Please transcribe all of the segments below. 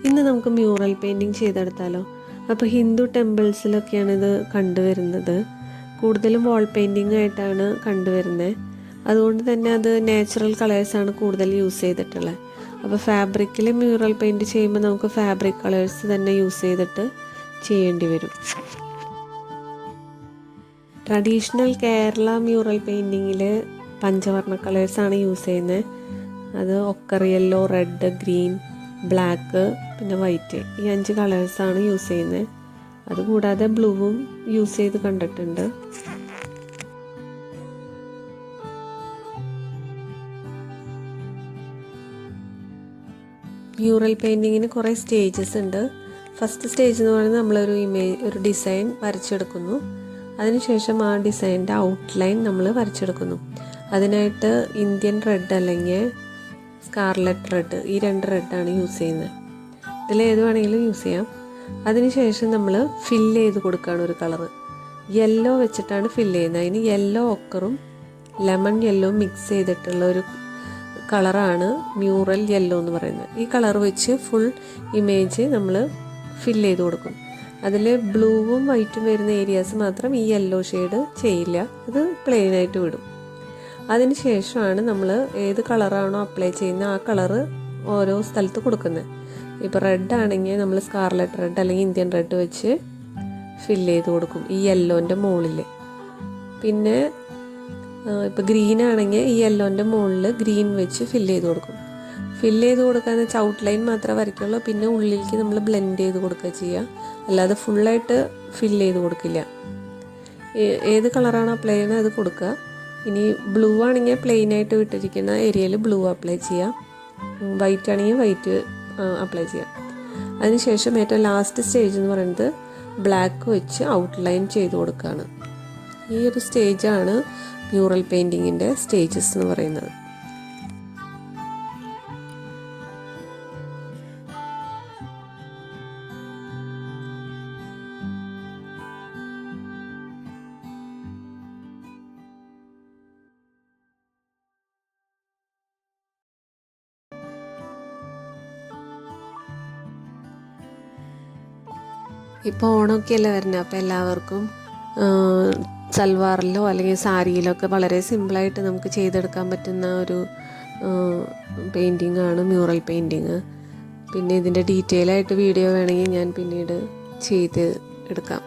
ഇന്ന് നമുക്ക് mural painting ചെയ്തെടുത്താലോ. അപ്പോൾ ഹിന്ദു ടെമ്പിൾസിലൊക്കെയാണ് ഇത് കണ്ടുവരുന്നത്. കൂടുതലും വാൾ പെയിൻറ്റിങ് ആയിട്ടാണ് കണ്ടുവരുന്നത്. അതുകൊണ്ട് തന്നെ അത് നാച്ചുറൽ കളേഴ്സാണ് കൂടുതൽ യൂസ് ചെയ്തിട്ടുള്ളത്. അപ്പോൾ ഫാബ്രിക്കിൽ മ്യൂറൽ പെയിൻറ്റ് ചെയ്യുമ്പോൾ നമുക്ക് ഫാബ്രിക് കളേഴ്സ് തന്നെ യൂസ് ചെയ്തിട്ട് ചെയ്യേണ്ടി വരും. ട്രഡീഷണൽ കേരള മ്യൂറൽ പെയിൻറ്റിങ്ങിൽ പഞ്ചവർണ്ണ കളേഴ്സാണ് യൂസ് ചെയ്യുന്നത്. അത് occur yellow, red, green, black, പിന്നെ വൈറ്റ്, ഈ 5 കളേഴ്സാണ് യൂസ് ചെയ്യുന്നത്. അതുകൂടാതെ ബ്ലൂവും യൂസ് ചെയ്ത് കണ്ടിട്ടുണ്ട്. മ്യൂറൽ പെയിൻറ്റിങ്ങിന് കുറേ സ്റ്റേജസ് ഉണ്ട്. ഫസ്റ്റ് സ്റ്റേജ് എന്ന് പറയുന്നത് നമ്മളൊരു ഒരു ഡിസൈൻ വരച്ചെടുക്കുന്നു. അതിനുശേഷം ആ ഡിസൈനിൻ്റെ ഔട്ട്ലൈൻ നമ്മൾ വരച്ചെടുക്കുന്നു. അതിനായിട്ട് ഇന്ത്യൻ റെഡ് അല്ലെങ്കിൽ സ്കാർലറ്റ് റെഡ്, ഈ 2 റെഡാണ് യൂസ് ചെയ്യുന്നത്. ഇതിലേത് വേണമെങ്കിലും യൂസ് ചെയ്യാം. അതിനുശേഷം നമ്മൾ ഫില്ല് ചെയ്ത് കൊടുക്കുകയാണ് ഒരു കളറ്. യെല്ലോ വെച്ചിട്ടാണ് ഫില്ല് ചെയ്യുന്നത്. അതിന് യെല്ലോ ഒക്കറും ലെമൺ യെല്ലോ മിക്സ് ചെയ്തിട്ടുള്ള ഒരു കളറാണ് മ്യൂറൽ യെല്ലോ എന്ന് പറയുന്നത്. ഈ കളർ വെച്ച് ഫുൾ ഇമേജ് നമ്മൾ ഫില്ല് ചെയ്ത് കൊടുക്കും. അതിൽ ബ്ലൂവും വൈറ്റും വരുന്ന ഏരിയാസ് മാത്രം ഈ യെല്ലോ ഷെയ്ഡ് ചെയ്യില്ല, അത് പ്ലെയിനായിട്ട് വിടും. അതിന് ശേഷമാണ് നമ്മൾ ഏത് കളറാണോ അപ്ലൈ ചെയ്യുന്നത് ആ കളറ് ഓരോ സ്ഥലത്ത് കൊടുക്കുന്നത്. ഇപ്പോൾ റെഡ് ആണെങ്കിൽ നമ്മൾ സ്കാർലറ്റ് റെഡ് അല്ലെങ്കിൽ ഇന്ത്യൻ റെഡ് വെച്ച് ഫില്ല് ചെയ്ത് കൊടുക്കും ഈ യെല്ലോൻ്റെ മുകളിൽ. പിന്നെ ഇപ്പോൾ ഗ്രീൻ ആണെങ്കിൽ ഈ യെല്ലോൻ്റെ മുകളിൽ ഗ്രീൻ വെച്ച് ഫില്ല് ചെയ്ത് കൊടുക്കും. ഫില്ല് ചെയ്ത് കൊടുക്കാന്ന് വെച്ചാൽ ഔട്ട്ലൈൻ മാത്രമേ വരയ്ക്കുള്ളൂ. പിന്നെ ഉള്ളിലേക്ക് നമ്മൾ ബ്ലെൻഡ് ചെയ്ത് കൊടുക്കുക ചെയ്യുക, അല്ലാതെ ഫുള്ളായിട്ട് ഫില്ല് ചെയ്ത് കൊടുക്കില്ല. ഏത് കളറാണോ അപ്ലൈ ചെയ്യുന്നത് അത് കൊടുക്കുക. ഇനി ബ്ലൂ ആണെങ്കിൽ പ്ലെയിനായിട്ട് വിട്ടിരിക്കുന്ന ഏരിയയിൽ ബ്ലൂ അപ്ലൈ ചെയ്യാം. വൈറ്റ് ആണെങ്കിൽ വൈറ്റ് അപ്ലൈ ചെയ്യാം. അതിനുശേഷം ഏറ്റവും ലാസ്റ്റ് സ്റ്റേജ് എന്ന് പറയുന്നത് ബ്ലാക്ക് വെച്ച് ഔട്ട്ലൈൻ ചെയ്ത് കൊടുക്കുകയാണ്. ഈ ഒരു സ്റ്റേജാണ് മ്യൂറൽ പെയിൻറ്റിങ്ങിൻ്റെ സ്റ്റേജസ് എന്ന് പറയുന്നത്. ഇപ്പോൾ ഓണമൊക്കെ അല്ലേ വരുന്നത്. അപ്പോൾ എല്ലാവർക്കും സൽവാറിലോ അല്ലെങ്കിൽ സാരിയിലോ ഒക്കെ വളരെ സിമ്പിളായിട്ട് നമുക്ക് ചെയ്തെടുക്കാൻ പറ്റുന്ന ഒരു പെയിൻറ്റിങ് ആണ് മ്യൂറൽ പെയിൻറ്റിങ്. പിന്നെ ഇതിൻ്റെ ഡീറ്റെയിൽ ആയിട്ട് വീഡിയോ വേണമെങ്കിൽ ഞാൻ പിന്നീട് ചെയ്ത് എടുക്കാം.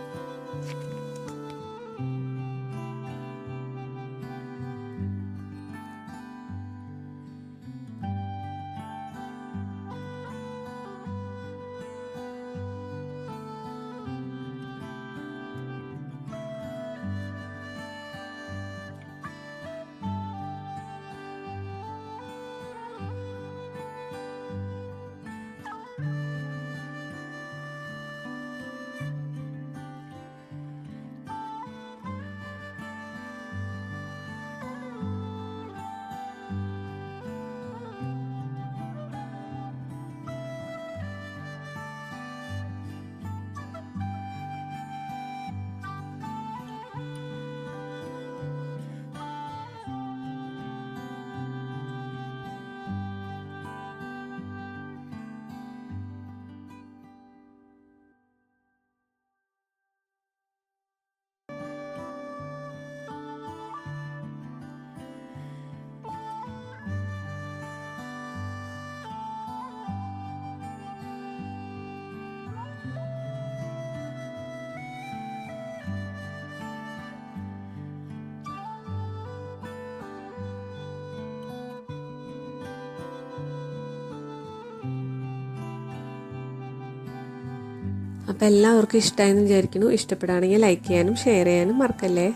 അപ്പോൾ എല്ലാവർക്കും ഇഷ്ടമായെന്ന് വിചാരിക്കുന്നു. ഇഷ്ടപ്പെടുകയാണെങ്കിൽ ലൈക്ക് ചെയ്യാനും ഷെയർ ചെയ്യാനും മറക്കല്ലേ.